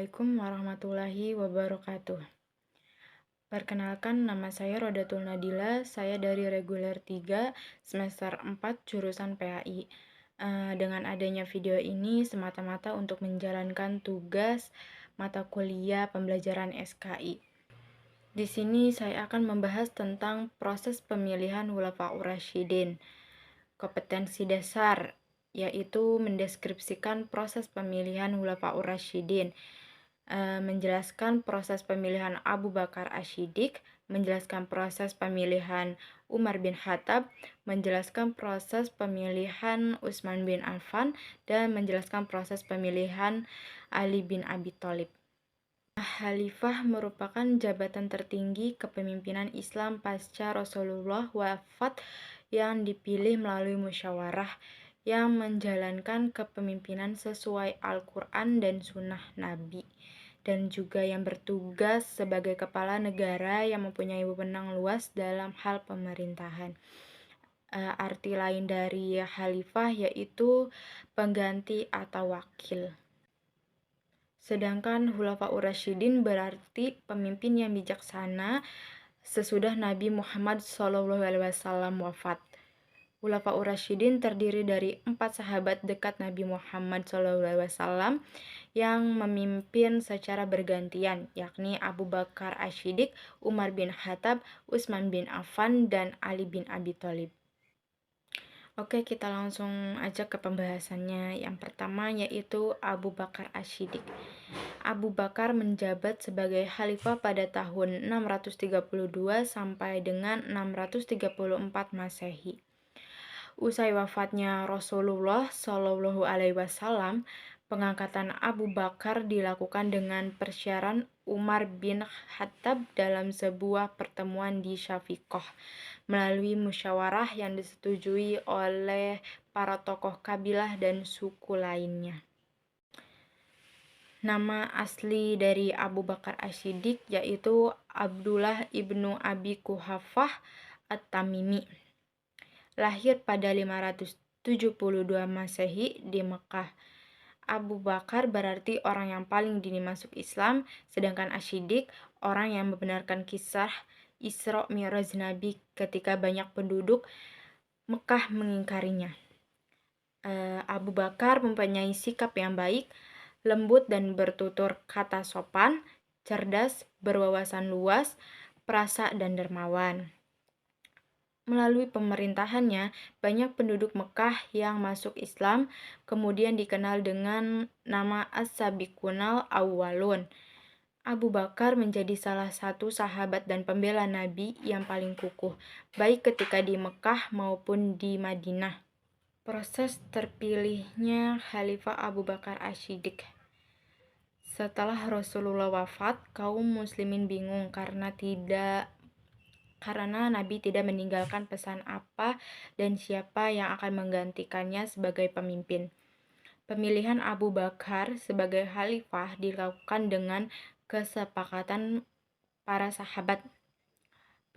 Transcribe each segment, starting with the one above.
Assalamualaikum warahmatullahi wabarakatuh. Perkenalkan, nama saya Rodatul Nadila, saya dari reguler 3 semester 4 jurusan PAI. Dengan adanya video ini semata-mata untuk menjalankan tugas mata kuliah pembelajaran SKI. Di sini saya akan membahas tentang proses pemilihan Khulafaur Rasyidin. Kompetensi dasar yaitu mendeskripsikan proses pemilihan Khulafaur Rasyidin, menjelaskan proses pemilihan Abu Bakar Asy-Syiddiq, menjelaskan proses pemilihan Umar bin Khattab, menjelaskan proses pemilihan Utsman bin Affan, dan menjelaskan proses pemilihan Ali bin Abi Thalib. Khalifah merupakan jabatan tertinggi kepemimpinan Islam pasca Rasulullah wafat yang dipilih melalui musyawarah yang menjalankan kepemimpinan sesuai Al-Quran dan Sunnah Nabi, dan juga yang bertugas sebagai kepala negara yang mempunyai wewenang luas dalam hal pemerintahan. Arti lain dari khalifah yaitu pengganti atau wakil. Sedangkan Khulafaur Rasyidin berarti pemimpin yang bijaksana sesudah Nabi Muhammad SAW wafat. Khulafaur Rasyidin terdiri dari 4 sahabat dekat Nabi Muhammad SAW yang memimpin secara bergantian, yakni Abu Bakar Asy-Syiddiq, Umar bin Khattab, Utsman bin Affan, dan Ali bin Abi Thalib. Oke, kita langsung aja ke pembahasannya. Yang pertama yaitu Abu Bakar Asy-Syiddiq. Abu Bakar menjabat sebagai khalifah pada tahun 632 sampai dengan 634 Masehi. Usai wafatnya Rasulullah Shallallahu Alaihi Wasallam, pengangkatan Abu Bakar dilakukan dengan persyaran Umar bin Khattab dalam sebuah pertemuan di Syafiqah melalui musyawarah yang disetujui oleh para tokoh kabilah dan suku lainnya. Nama asli dari Abu Bakar Asy-Syiddiq yaitu Abdullah ibnu Abi Quhafah At-Tamimi. Lahir pada 572 Masehi di Mekah. Abu Bakar berarti orang yang paling dini masuk Islam, sedangkan Asy-Syiddiq orang yang membenarkan kisah Isra Mi'raj Nabi ketika banyak penduduk Mekah mengingkarinya. Abu Bakar mempunyai sikap yang baik, lembut dan bertutur kata sopan, cerdas, berwawasan luas, perasa dan dermawan. Melalui pemerintahannya, banyak penduduk Mekah yang masuk Islam, kemudian dikenal dengan nama As-Sabiqunal Awwalun. Abu Bakar menjadi salah satu sahabat dan pembela Nabi yang paling kukuh, baik ketika di Mekah maupun di Madinah. Proses terpilihnya Khalifah Abu Bakar Asy-Syiddiq. Setelah Rasulullah wafat, kaum muslimin bingung karena Nabi tidak meninggalkan pesan apa dan siapa yang akan menggantikannya sebagai pemimpin. Pemilihan Abu Bakar sebagai khalifah dilakukan dengan kesepakatan para sahabat.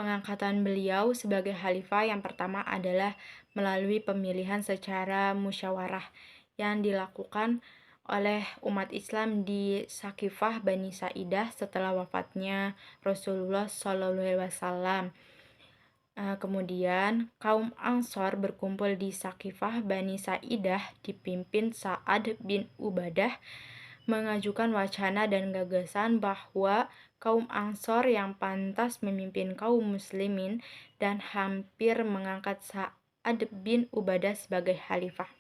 Pengangkatan beliau sebagai khalifah yang pertama adalah melalui pemilihan secara musyawarah yang dilakukan oleh umat Islam di Saqifah Bani Sa'idah setelah wafatnya Rasulullah SAW. Kemudian kaum Ansor berkumpul di Saqifah Bani Sa'idah dipimpin Sa'ad bin Ubadah mengajukan wacana dan gagasan bahwa kaum Ansor yang pantas memimpin kaum muslimin dan hampir mengangkat Sa'ad bin Ubadah sebagai khalifah.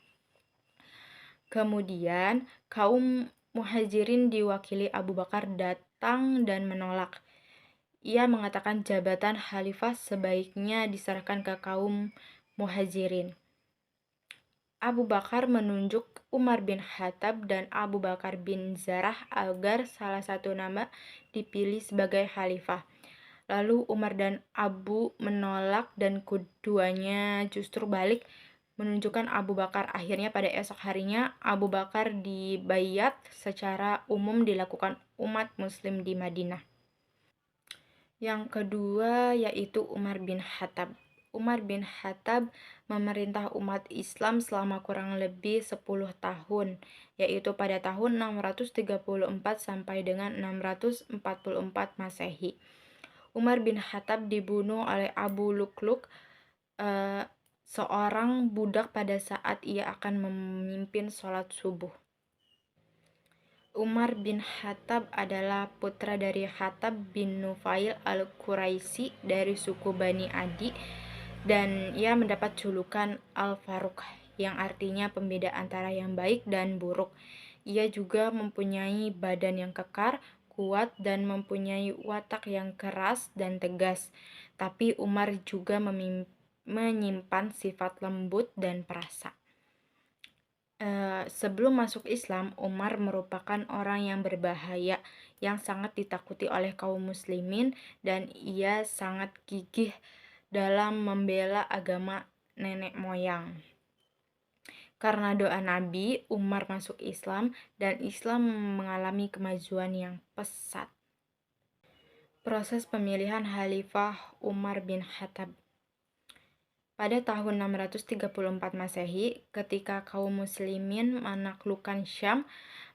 Kemudian kaum Muhajirin diwakili Abu Bakar datang dan menolak. Ia mengatakan jabatan khalifah sebaiknya diserahkan ke kaum Muhajirin. Abu Bakar menunjuk Umar bin Khattab dan Abu Bakar bin Zarah agar salah satu nama dipilih sebagai khalifah. Lalu Umar dan Abu menolak dan keduanya justru balik menunjukkan Abu Bakar. Akhirnya pada esok harinya Abu Bakar dibayat secara umum dilakukan umat muslim di Madinah. Yang kedua yaitu Umar bin Khattab. Umar bin Khattab memerintah umat Islam selama kurang lebih 10 tahun, yaitu pada tahun 634 sampai dengan 644 Masehi. Umar bin Khattab dibunuh oleh Abu Lukluk, seorang budak pada saat ia akan memimpin sholat subuh. Umar bin Khattab adalah putra dari Khattab bin Nufail al-Quraisy dari suku Bani Adi, dan ia mendapat julukan Al-Faruq yang artinya pembeda antara yang baik dan buruk. Ia juga mempunyai badan yang kekar, kuat, dan mempunyai watak yang keras dan tegas. Tapi Umar juga menyimpan sifat lembut dan perasa. Sebelum masuk Islam, Umar merupakan orang yang berbahaya, yang sangat ditakuti oleh kaum muslimin, dan ia sangat gigih dalam membela agama nenek moyang. Karena doa Nabi, Umar masuk Islam, dan Islam mengalami kemajuan yang pesat. Proses pemilihan Khalifah Umar bin Khattab. Pada tahun 634 Masehi, ketika kaum muslimin menaklukkan Syam,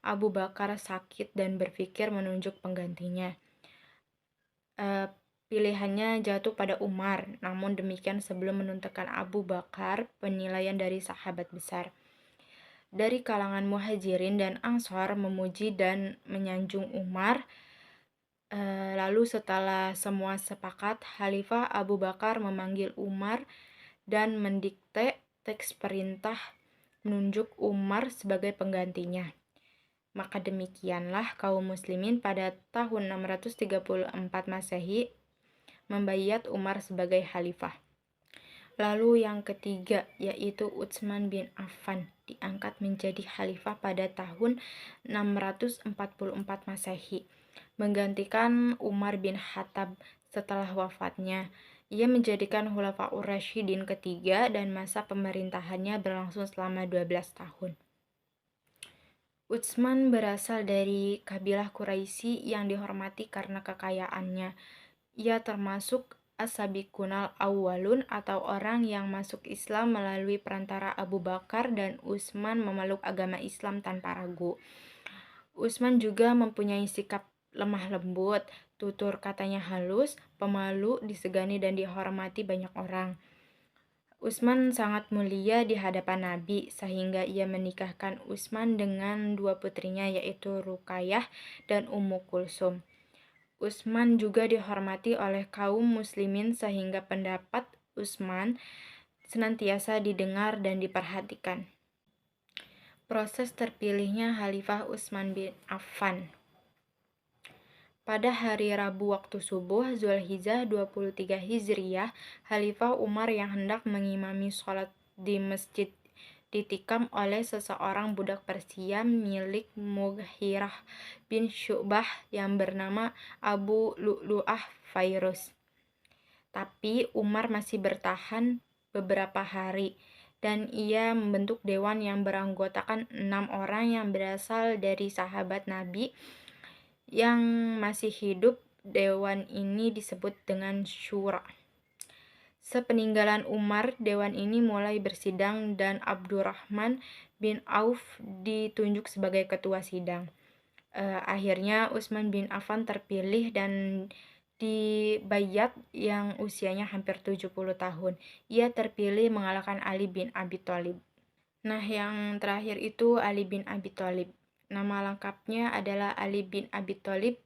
Abu Bakar sakit dan berpikir menunjuk penggantinya. Pilihannya jatuh pada Umar, namun demikian sebelum menentukan Abu Bakar, penilaian dari sahabat besar dari kalangan Muhajirin dan Ansor memuji dan menyanjung Umar. Lalu setelah semua sepakat, Khalifah Abu Bakar memanggil Umar dan mendikte teks perintah menunjuk Umar sebagai penggantinya. Maka demikianlah kaum muslimin pada tahun 634 Masehi membayat Umar sebagai khalifah. Lalu yang ketiga, yaitu Utsman bin Affan, diangkat menjadi khalifah pada tahun 644 Masehi, menggantikan Umar bin Khattab setelah wafatnya. Ia menjadikan Khulafaur Rasyidin ketiga dan masa pemerintahannya berlangsung selama 12 tahun. Utsman berasal dari kabilah Quraisy yang dihormati karena kekayaannya. Ia termasuk as-sabiqunal awwalun atau orang yang masuk Islam melalui perantara Abu Bakar, dan Utsman memeluk agama Islam tanpa ragu. Utsman juga mempunyai sikap lemah lembut, tutur katanya halus, pemalu, disegani dan dihormati banyak orang. Utsman sangat mulia di hadapan Nabi, sehingga ia menikahkan Utsman dengan dua putrinya, yaitu Ruqayyah dan Ummu Kulsum. Utsman juga dihormati oleh kaum muslimin sehingga pendapat Utsman senantiasa didengar dan diperhatikan. Proses terpilihnya Khalifah Utsman bin Affan. Pada hari Rabu waktu subuh, Zulhijjah 23 Hijriyah, Khalifah Umar yang hendak mengimami sholat di masjid ditikam oleh seseorang budak Persia milik Mughirah bin Syu'bah yang bernama Abu Lu'lu'ah Fairuz. Tapi Umar masih bertahan beberapa hari, dan ia membentuk dewan yang beranggotakan 6 orang yang berasal dari sahabat Nabi yang masih hidup. Dewan ini disebut dengan Syura. Sepeninggalan Umar, dewan ini mulai bersidang dan Abdurrahman bin Auf ditunjuk sebagai ketua sidang. Akhirnya Utsman bin Affan terpilih dan dibayat yang usianya hampir 70 tahun. Ia terpilih mengalahkan Ali bin Abi Thalib. Nah, yang terakhir itu Ali bin Abi Thalib. Nama lengkapnya adalah Ali bin Abi Thalib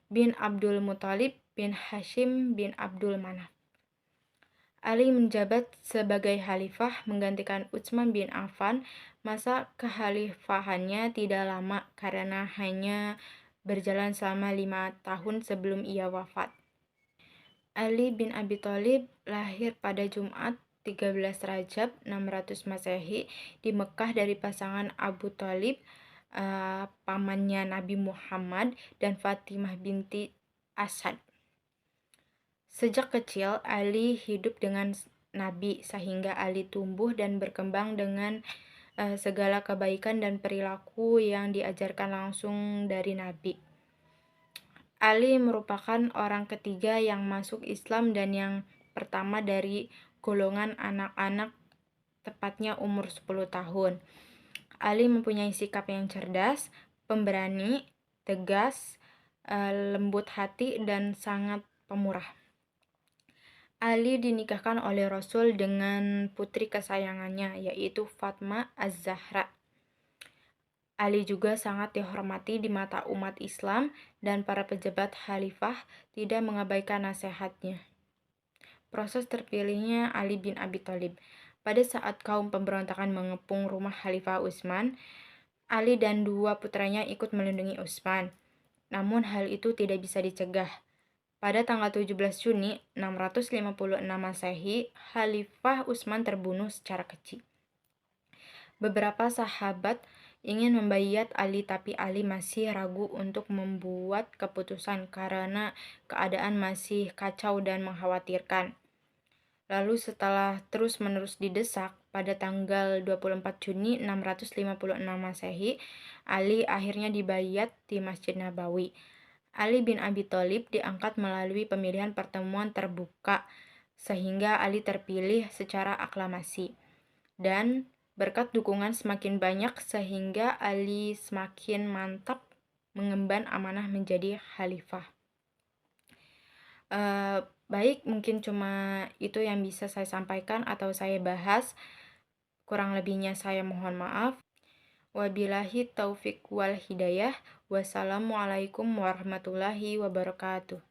bin Abdul Muthalib bin Hashim bin Abdul Manaf. Ali menjabat sebagai khalifah menggantikan Utsman bin Affan. Masa kekhalifahannya tidak lama karena hanya berjalan selama 5 tahun sebelum ia wafat. Ali bin Abi Thalib lahir pada Jumat 13 Rajab 600 Masehi di Mekah dari pasangan Abu Thalib, pamannya Nabi Muhammad, dan Fatimah binti Asad. Sejak kecil, Ali hidup dengan Nabi, sehingga Ali tumbuh dan berkembang dengan segala kebaikan dan perilaku yang diajarkan langsung dari Nabi. Ali merupakan orang ketiga yang masuk Islam dan yang pertama dari golongan anak-anak, tepatnya umur 10 tahun. Ali mempunyai sikap yang cerdas, pemberani, tegas, lembut hati, dan sangat pemurah. Ali dinikahkan oleh Rasul dengan putri kesayangannya, yaitu Fatma Az-Zahra. Ali juga sangat dihormati di mata umat Islam, dan para pejabat khalifah tidak mengabaikan nasihatnya. Proses terpilihnya Ali bin Abi Thalib. Pada saat kaum pemberontakan mengepung rumah Khalifah Utsman, Ali dan dua putranya ikut melindungi Utsman. Namun hal itu tidak bisa dicegah. Pada tanggal 17 Juni 656 Masehi, Khalifah Utsman terbunuh secara keji. Beberapa sahabat ingin membayat Ali, tapi Ali masih ragu untuk membuat keputusan karena keadaan masih kacau dan mengkhawatirkan. Lalu setelah terus-menerus didesak, pada tanggal 24 Juni 656 Masehi, Ali akhirnya dibayat di Masjid Nabawi. Ali bin Abi Thalib diangkat melalui pemilihan pertemuan terbuka, sehingga Ali terpilih secara aklamasi. Dan berkat dukungan semakin banyak, sehingga Ali semakin mantap mengemban amanah menjadi khalifah. Baik, mungkin cuma itu yang bisa saya sampaikan atau saya bahas. Kurang lebihnya saya mohon maaf. Wabillahi taufik wal hidayah. Wassalamualaikum warahmatullahi wabarakatuh.